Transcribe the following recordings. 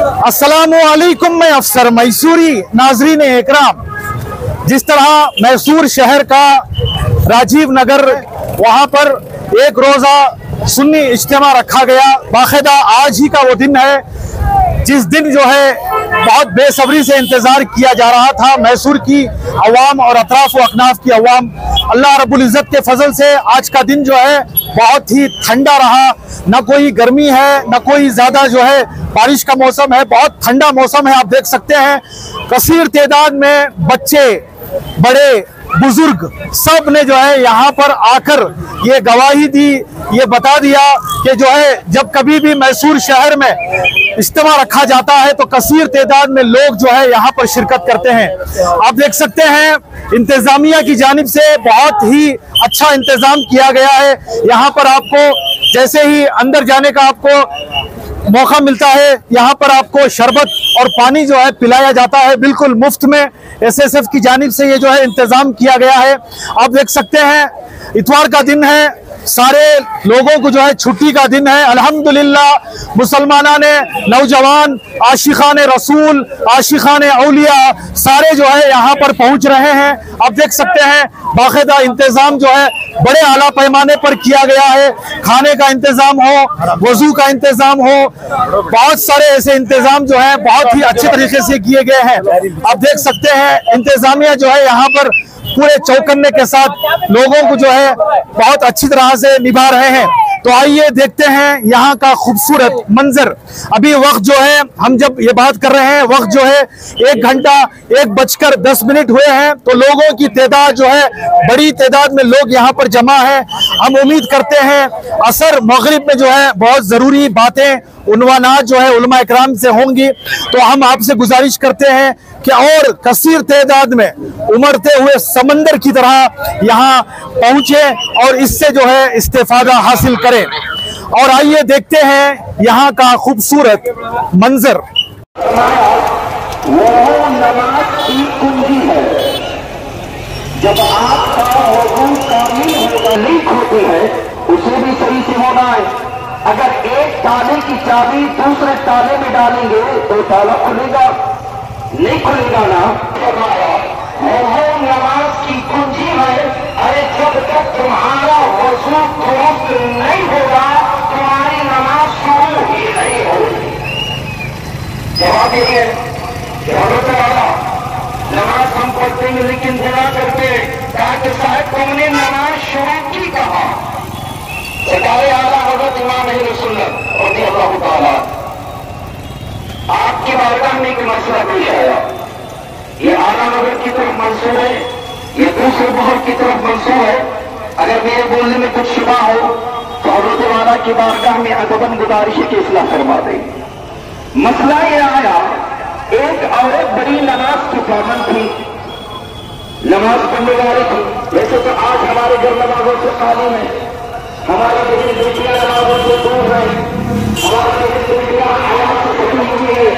السلام علیکم، میں افسر میسوری۔ ناظرین اکرام، جس طرح میسور شہر کا راجیو نگر وہاں پر ایک روزہ سنی اجتماع رکھا گیا، باقاعدہ آج ہی کا وہ دن ہے جس دن جو ہے بہت بے صبری سے انتظار کیا جا رہا تھا۔ میسور کی عوام اور اطراف و اکناف کی عوام، اللہ رب العزت کے فضل سے آج کا دن جو ہے بہت ہی ٹھنڈا رہا، نہ کوئی گرمی ہے نہ کوئی زیادہ جو ہے بارش کا موسم ہے، بہت ٹھنڈا موسم ہے۔ آپ دیکھ سکتے ہیں کثیر تعداد میں بچے، بڑے، بزرگ سب نے جو ہے یہاں پر آ کر یہ گواہی دی، یہ بتا دیا کہ جو ہے جب کبھی بھی میسور شہر میں اجتماع رکھا جاتا ہے تو کثیر تعداد میں لوگ جو ہے یہاں پر شرکت کرتے ہیں۔ آپ دیکھ سکتے ہیں انتظامیہ کی جانب سے بہت ہی اچھا انتظام کیا گیا ہے۔ یہاں پر آپ کو جیسے ہی اندر جانے کا آپ کو موقع ملتا ہے، یہاں پر آپ کو شربت اور پانی جو ہے پلایا جاتا ہے بالکل مفت میں۔ ایس ایس ایف کی جانب سے یہ جو ہے انتظام کیا گیا ہے۔ آپ دیکھ سکتے ہیں اتوار کا دن ہے، سارے لوگوں کو جو ہے چھٹی کا دن ہے۔ الحمدللہ مسلمانان نوجوان، عاشقان رسول، عاشقان اولیاء سارے جو ہے یہاں پر پہنچ رہے ہیں۔ آپ دیکھ سکتے ہیں باقاعدہ انتظام جو ہے بڑے اعلیٰ پیمانے پر کیا گیا ہے، کھانے کا انتظام ہو، وضو کا انتظام ہو، بہت سارے ایسے انتظام جو ہیں بہت ہی اچھے طریقے سے کیے گئے ہیں۔ آپ دیکھ سکتے ہیں انتظامیہ جو ہے یہاں پر پورے چوکنے کے ساتھ لوگوں کو جو ہے بہت اچھی طرح سے نبھا رہے ہیں۔ تو آئیے دیکھتے ہیں یہاں کا خوبصورت منظر۔ ابھی وقت جو ہے ہم جب یہ بات کر رہے ہیں وقت جو ہے 1 گھنٹہ 1:10 ہوئے ہیں، تو لوگوں کی تعداد جو ہے بڑی تعداد میں لوگ یہاں پر جمع ہیں۔ ہم امید کرتے ہیں عصر مغرب میں جو ہے بہت ضروری باتیں، عنوانات جو ہے علماء اکرام سے ہوں گی، تو ہم آپ سے گزارش کرتے ہیں کہ اور کثیر تعداد میں امڑتے ہوئے سمندر کی طرح یہاں پہنچے اور اس سے جو ہے استفادہ حاصل کریں۔ اور آئیے دیکھتے ہیں یہاں کا خوبصورت منظر۔ وہ نماز کی کنجی ہے، جب آپ کا وضو کامل ہوگا لیک ہوتی ہے اسے بھی صحیح سے ہونا ہے۔ اگر ایک تالے کی چابی دوسرے تالے میں ڈالیں گے تو تالا کھلے گا نہیں کھلے گا نا۔ وہ نماز کی کنجی ہے، ارے جب تک تمہارا وضو درست نہیں ہوگا تمہاری نماز شروع ہی نہیں ہوگی۔ جواب یہ ہے کہ حضرت والا نماز ہم پڑھتے ہیں لیکن گناہ کرتے، کہا کہ صاحب تم نے نماز شروع کی کہا؟ سرکار اعلیٰ حضرت امام اہل سنت رضی اللہ تعالیٰ آپ کی بارگاہ میں ایک مسئلہ پیش آیا، یہ اعلیٰ حضرت کی طرف منسوب ہے، یہ دوسرے بہر کی طرف منسوب ہے، اگر میرے بولنے میں کچھ شبہ ہو تو حضرت والا کی بارگاہ میں ادباً گزارش کی اصلاح فرما دیں۔ مسئلہ یہ آیا، ایک عورت بڑی نماز کی پابند تھی، نماز پڑھنے والی تھی۔ ویسے تو آج ہمارے گھر نمازوں سے خالی ہے، ہماری بڑی بیٹیاں نمازوں سے دور ہیں، ہماری بڑی بیٹیاں حیات سے کٹی ہوئی ہے۔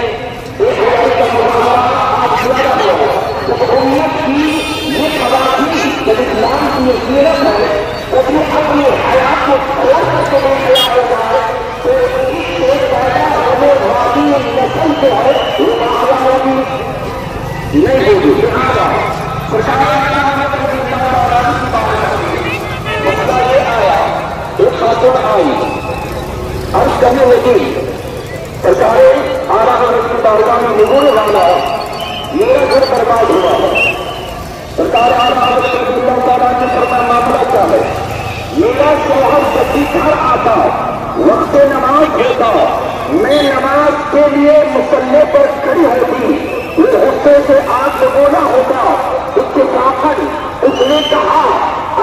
ایک عورت کا مظاہرہ آج زیادہ ہوا ہے، تو امت کی یہ قوانین جب اسلام کی یہ سیرت ہے اس نے اپنی حیات کو چھوڑ کر کے وہ حیات ہوتا ہے، تو اس سے پیدا ہونے والی نسل جو ہے وہ معاملہ ہوگی نہیں ہوگی۔ لہٰذا سرکار مسئلہ یہ آیا، ایک خاتون آئی عرض کرنے لگی، سرکار اعلیٰ حضرت کی بارگاہ میں حضور والا میرا گھر برباد ہوا ہے۔ سرکار اعلیٰ حضرت رضی اللہ تعالیٰ کے فرمایا معاملہ کیا ہے؟ میرا شوہر جب بھی گھر آتا وقت نماز ہوتا، میں نماز کے لیے مصلی پر کھڑی ہوتی، اس غصے سے آگ بگولا ہوتا، اس کے ساتھ اس نے کہا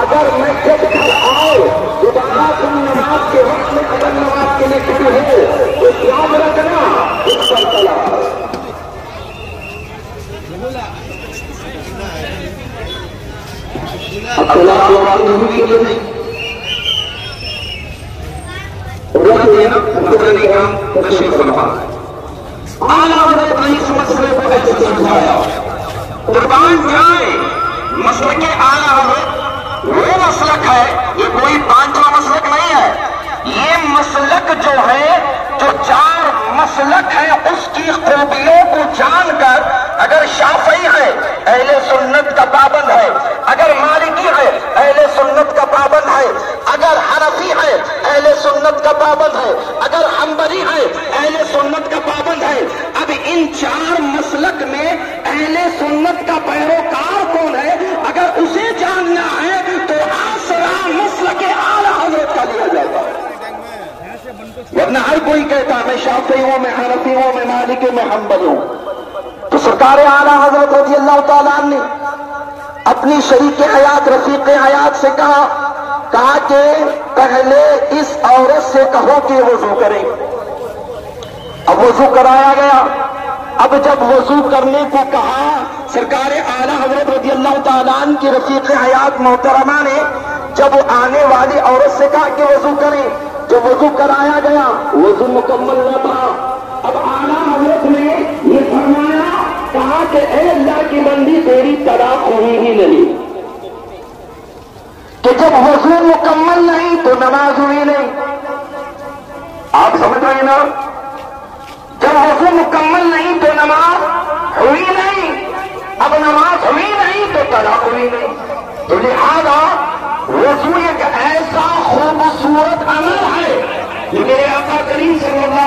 اگر میں جب گھر آؤ دوبارہ تم نماز کے وقت میں اگر نماز کے لیے کھڑی ہو تو یاد رکھنا اس پر چلا۔ قربان جائے مسلک اعلیٰ حضرت وہ مسلک ہے، یہ کوئی 5واں مسلک نہیں ہے، یہ مسلک جو ہے جو 4 مسلک ہے اس کی کی خوبیوں کو جان کر اگر شافعی ہے اہل سنت کا پابند ہے، اگر مالکی ہے اہل سنت کا پابند ہے، اگر حنفی ہے اہل سنت کا پابند ہے، اگر حنبلی ہے اہل سنت کا پابند ہے، اب ان چار مسلک میں اہل سنت کا پیروکار کون ہے اگر اسے جاننا ہے تو آسرا مسلک اعلی حضرت کا لیا جائے گا، ورنہ ہر کوئی کہتا میں شافعی ہوں، میں حنفی ہوں، میں مالکی ہوں، میں حنبلی ہوں۔ تو سرکار اعلی حضرت رضی اللہ تعالیٰ عنہ نے اپنی شریک حیات رفیق حیات سے کہا کہ پہلے اس عورت سے کہو کہ وضو کرے۔ اب وضو کرایا گیا۔ اب جب وضو کرنے کو کہا سرکار اعلی حضرت رضی اللہ تعالیٰ عنہ کی رفیق حیات محترمہ نے جب آنے والی عورت سے کہا کہ وضو کرے، جب وضو کرایا گیا وضو مکمل نہ تھا۔ اب اعلیٰ حضرت نے یہ فرمایا، کہا کہ اے اللہ کی بندی تیری طلاق ہوئی ہی نہیں، کہ جب وضو مکمل نہیں تو نماز ہوئی نہیں۔ آپ سمجھ رہے ہیں نا؟ جب وضو مکمل نہیں تو نماز ہوئی نہیں، اب نماز ہوئی نہیں تو طلاق ہوئی نہیں۔ تو لہذا وضو ایک ایسا خوبصورت عمل ہے جو میرے آقا کریم صلی اللہ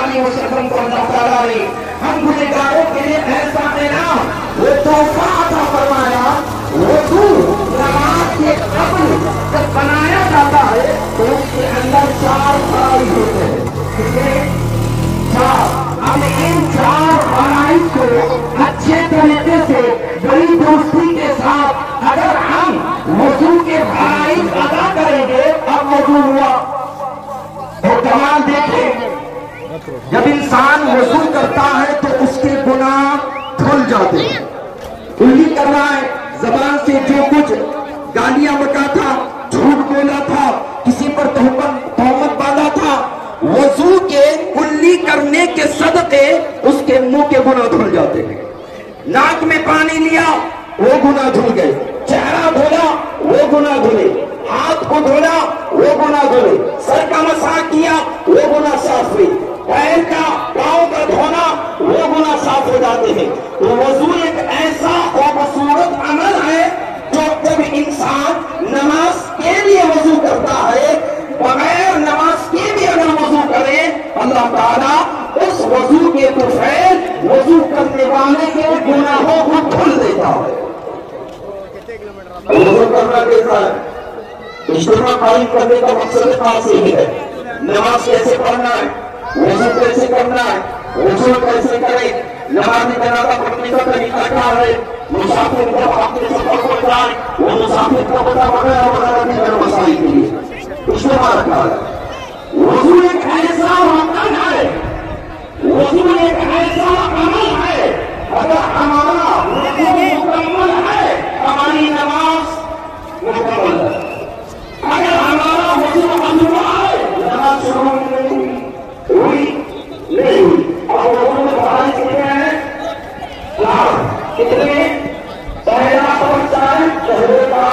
علیہ وسلم کو اللہ تعالیٰ نے ہم گنہگاروں کے لیے ایسا انعام وہ تحفہ عطا فرمایا۔ وضو نماز کے قبل جب بنایا جاتا ہے تو اس کے اندر چار فرائض ہوتے ہیں، کتنے؟ چار۔ ہم ان چار فرائض کو اچھے طریقے سے بڑی درستی کے ساتھ اگر ہم وضو کے فرائض ادا کریں گے اب وضو ہوا۔ اور کمال دیکھیں، جب انسان وضو کرتا ہے تو اس کے گناہ دھل جاتے ہیں۔ کلی کر رہا ہے، زبان سے جو کچھ گالیاں بکا تھا، جھوٹ بولا تھا، کسی پر تہمت باندھا تھا، وضو کے کلی کرنے کے صدقے اس کے منہ کے گناہ دھل جاتے ہیں۔ ناک میں پانی لیا وہ گناہ دھل گئے، چہرہ دھولا وہ گناہ دھلے، ہاتھ کو دھولا وہ گناہ دھلے، سر کا مسح کیا وہ گناہ صاف ہوئے، پیر کا پاؤں کا دھونا وہ گناہ صاف ہو جاتے ہیں۔ تو وضو ایک ایسا خوبصورت عمل ہے جو جب انسان نماز کے لیے وضو کرتا ہے، بغیر نماز کے بھی اگر وضو کرے اللہ تعالیٰ اس وضو کے طفیل وضو کرنے والے کے گناہوں کو دھل دیتا ہے۔ وضو کرنا کیسا ہے؟ اجتماع قائم کرنے کا مقصد خاص ہی ہے۔ نماز کیسے پڑھنا ہے، وضو کیسے کرنا ہے، وضو کیسے کرے، نماز جنازہ پڑھنے کا طریقہ کیا ہے، مسافر جب اپنے سفر پر جائے وہ مسافر کا پتہ وغیرہ وغیرہ بھی میرے مسائل کے لیے اجتماع رکھا ہے۔ وضو ایک ایسا رکن ہے، وضو ایک ایسا عمل ہے، اگر ہمارا وضو مکمل ہے ہماری نماز مکمل ہے، اگر ہمارا وضو ادھورا ہے نماز شروع نہیں ہوئی نہیں ہوئی۔ اب وضو میں فرائض کتنے ہیں؟ چار۔ کتنے؟ پہلا پہنچا ہے چہرے کا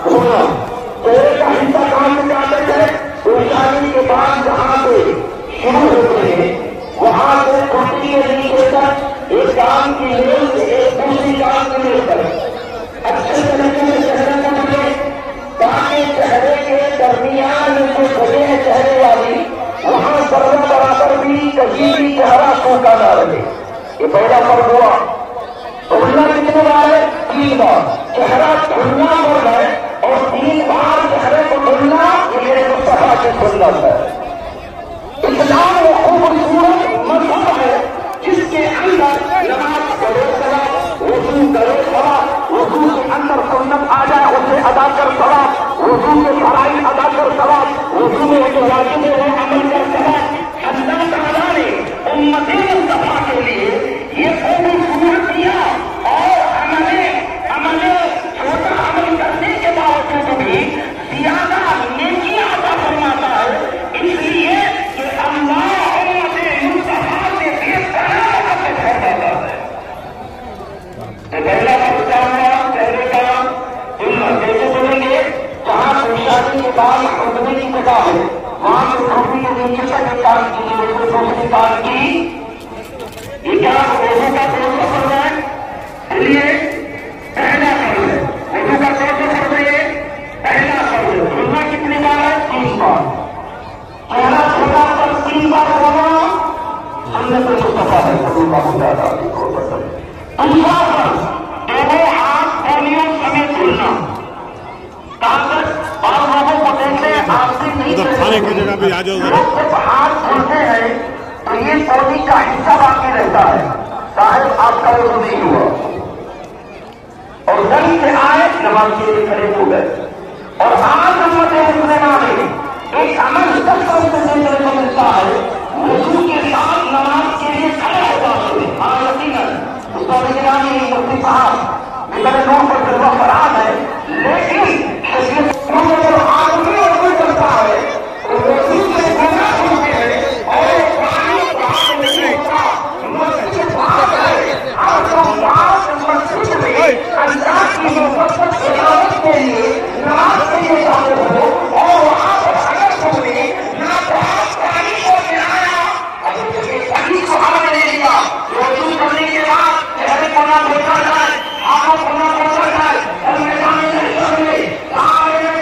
دھونا، چہرے کا حصہ کہاں سے جاتے ہیں؟ روشانی کے بعد جہاں سے شروع ہوتے ہیں وہاں سے کھٹی کے نیچے تک ایک کان کی میل سے ایک دوسری کان کی میل تک اچھے طریقے سے چہرے کو ملے، تاکہ چہرے کے درمیان جو جگہ ہے چہرے والی وہاں ذرہ برابر بھی کہیں بھی چہرہ سوکھا نہ رہے۔ یہ پہلا فرض ہوا۔ دھلنا کتنے بار ہے؟ 3 بار۔ چہرہ دھلنا فرض ہے اور 3 بار چہرے کو دھلنا یہ میرے مصطفیٰ سے سنت ہے۔ اسلام وہ خوبصورت مذہب ہے جس کے اندر نماز کرو ثواب، وضو کرو ثواب، وضو کے اندر سنت آ جائے اسے ادا کر ثواب، وضو کے فرائض ادا کر ثواب، وضو میں جو واجب ہے وہ عمل کر ثواب۔ اللہ تعالیٰ نے امت مصطفیٰ کے لیے یہ خوبصورت دیا اور عمل چھوٹا عمل کرنے کے باوجود بھی زیادہ نیکیاں عطا فرماتا ہے، اس لیے کہ اللہ سنت مصطفیٰ ہے صلی اللہ علیہ وسلم. دوسرا فرض دونوں ہاتھ کونیوں سمیت کھلنا. کہاں تک بعض لوگوں کو دیکھیں آپ سے نہیں صرف ہاتھ کھلتے ہیں تو یہ پونی کا حصہ باقی رہتا ہے. صاحب آپ کا وضو نہیں ہوا اور دم سے آئے نماز کے لیے کھڑے ہو گئے. اور آج امت مسلمہ میں ایک عمل سب سے دیکھنے کو ملتا ہے وضو کے ساتھ نماز کے لیے کھڑے ہو جاتے ہیں. ہاں یقیناً استاد گرامی مفتی صاحب میرے نام پر جذبہ فرحان ہے لیکن آدمی وضو کرتا ہے تو وضو سے گناہ ہوتے ہیں اور مسجد میں اللہ کی محبت عبادت کے لیے نماز کے لیے جاتے ہو اور وہاں پر اگر تم نے ناپاک پانی کو پلایا پانی کو ہم نے لیا وضو کرنے کے بعد چہرے کو نہ دھوتا جائے ہاتھوں کو نہ دھوتا جائے اور میدان میں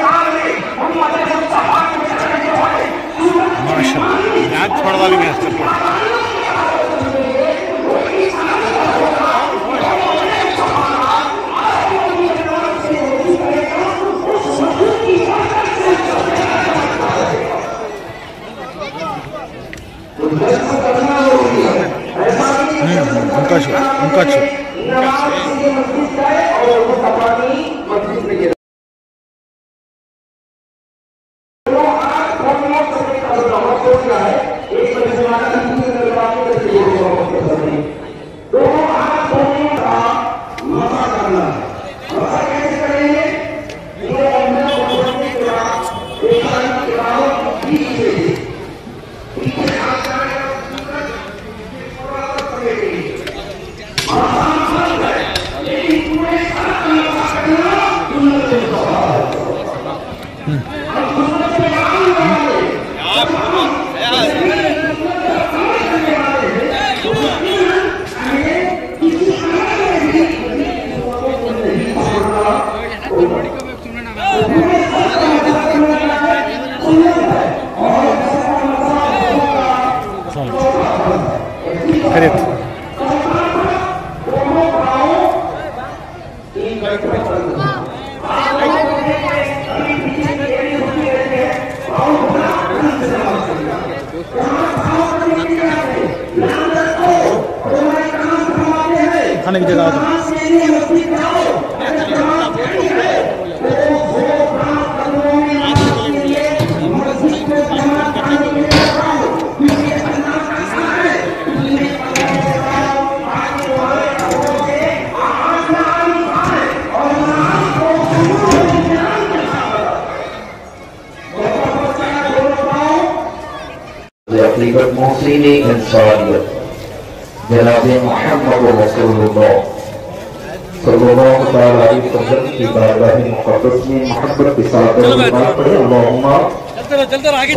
سامنے امت مصطفیٰ کے چہرے کے بڑے ماشاءاللہ یاد چھوڑ والی میں کھانے کی جگہ محسن انسانیت جناب محمد رسول اللہ صلی اللہ علیہ وسلم کی بارگاہ مقدس میں محبت کے ساتھ دعا پڑھیں اللہم صلی علی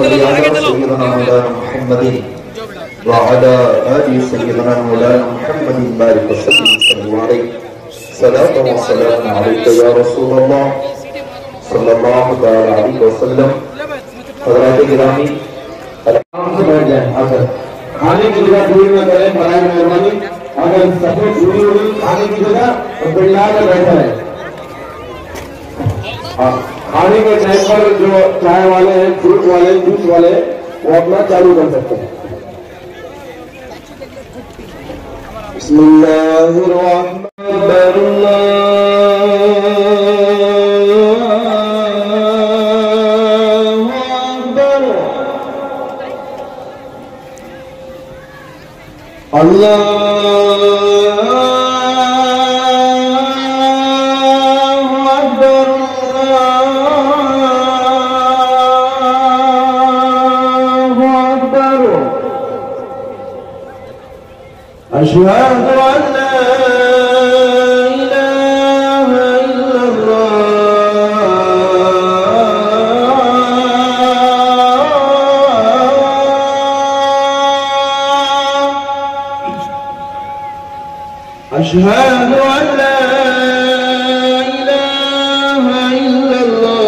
سیدنا مولانا محمد وعلی آل سیدنا مولانا محمد بارک وسلم صلی علیہ صلاۃ و سلام علیک یا رسول اللہ صلی اللہ علیہ وسلم. حضرات گرامی آرام سے بیٹھ جائیں. اگر کھانے کی جگہ پوری نہ کریں برائے مہربانی. اگر سفید پوری ہوئی کھانے کی جگہ تو بڑھا کر بیٹھا ہے. کھانے کے ٹائم پر جو چائے والے ہیں فروٹ والے جوس والے وہ اپنا چالو کر سکتے ہیں. بسم اللہ الرحمن الرحیم. أشهد أن لا إله إلا الله أشهد أن لا إله إلا الله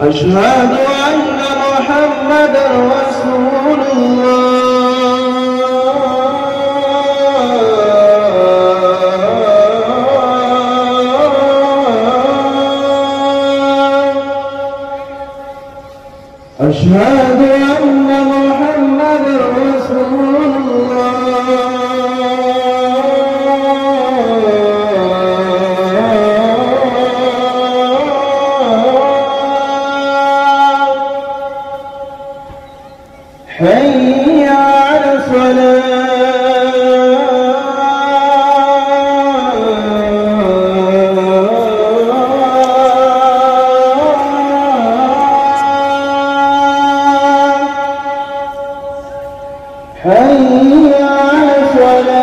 أشهد أن محمدا رسول أشهد أن محمدا رسول حي على حي على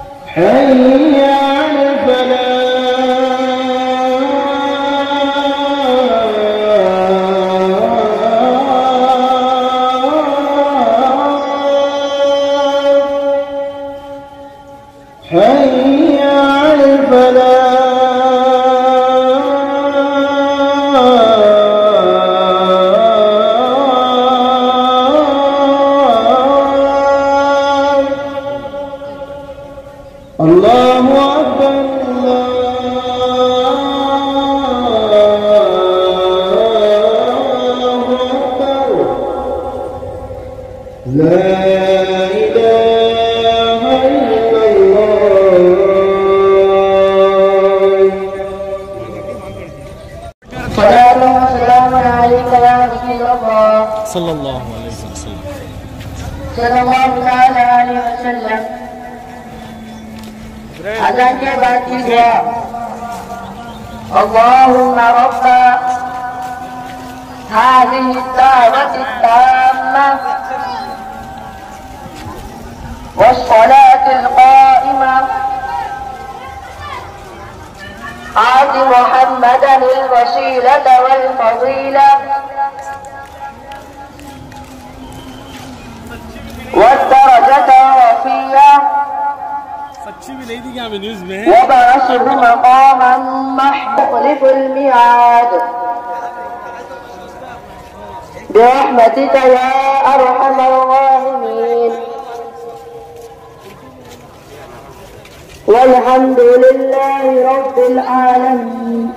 حي على حي على الله أكبر الله أكبر لا إله إلا الله. صلاة وسلام عليك يا رسول الله صلى الله عليه وسلم. صلى الله تعالى عليه وسلم. أذان کے بعد کی دعا اللهم رب هذه الدعوة التامة والصلاة القائمة آت محمدا الوسيلة والفضيلة والدرجة الرفيعة وبعثه مقاما محمود الميعاد برحمتك يا أرحم الراحمين. والحمد لله رب العالمين.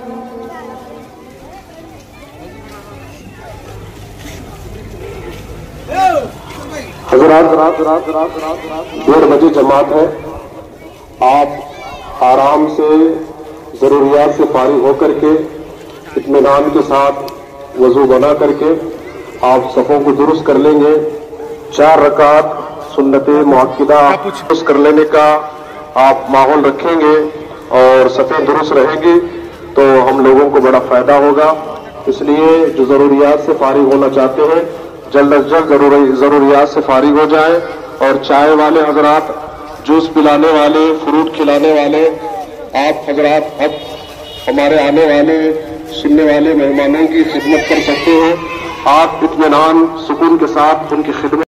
حضرات 1:30 بجے جماعت ہے. آپ آرام سے ضروریات سے فارغ ہو کر کے اطمینان کے ساتھ وضو بنا کر کے آپ صفوں کو درست کر لیں گے. 4 رکعت سنت مؤکدہ درست کر لینے کا آپ ماحول رکھیں گے اور صفیں درست رہیں گی تو ہم لوگوں کو بڑا فائدہ ہوگا. اس لیے جو ضروریات سے فارغ ہونا چاہتے ہیں جلد از جلد ضروریات سے فارغ ہو جائیں. اور چائے والے حضرات، جوس پلانے والے، فروٹ کھلانے والے، آپ حضرات اب ہمارے آنے والے سننے والے مہمانوں کی خدمت کر سکتے ہیں. آپ اطمینان سکون کے ساتھ ان کی خدمت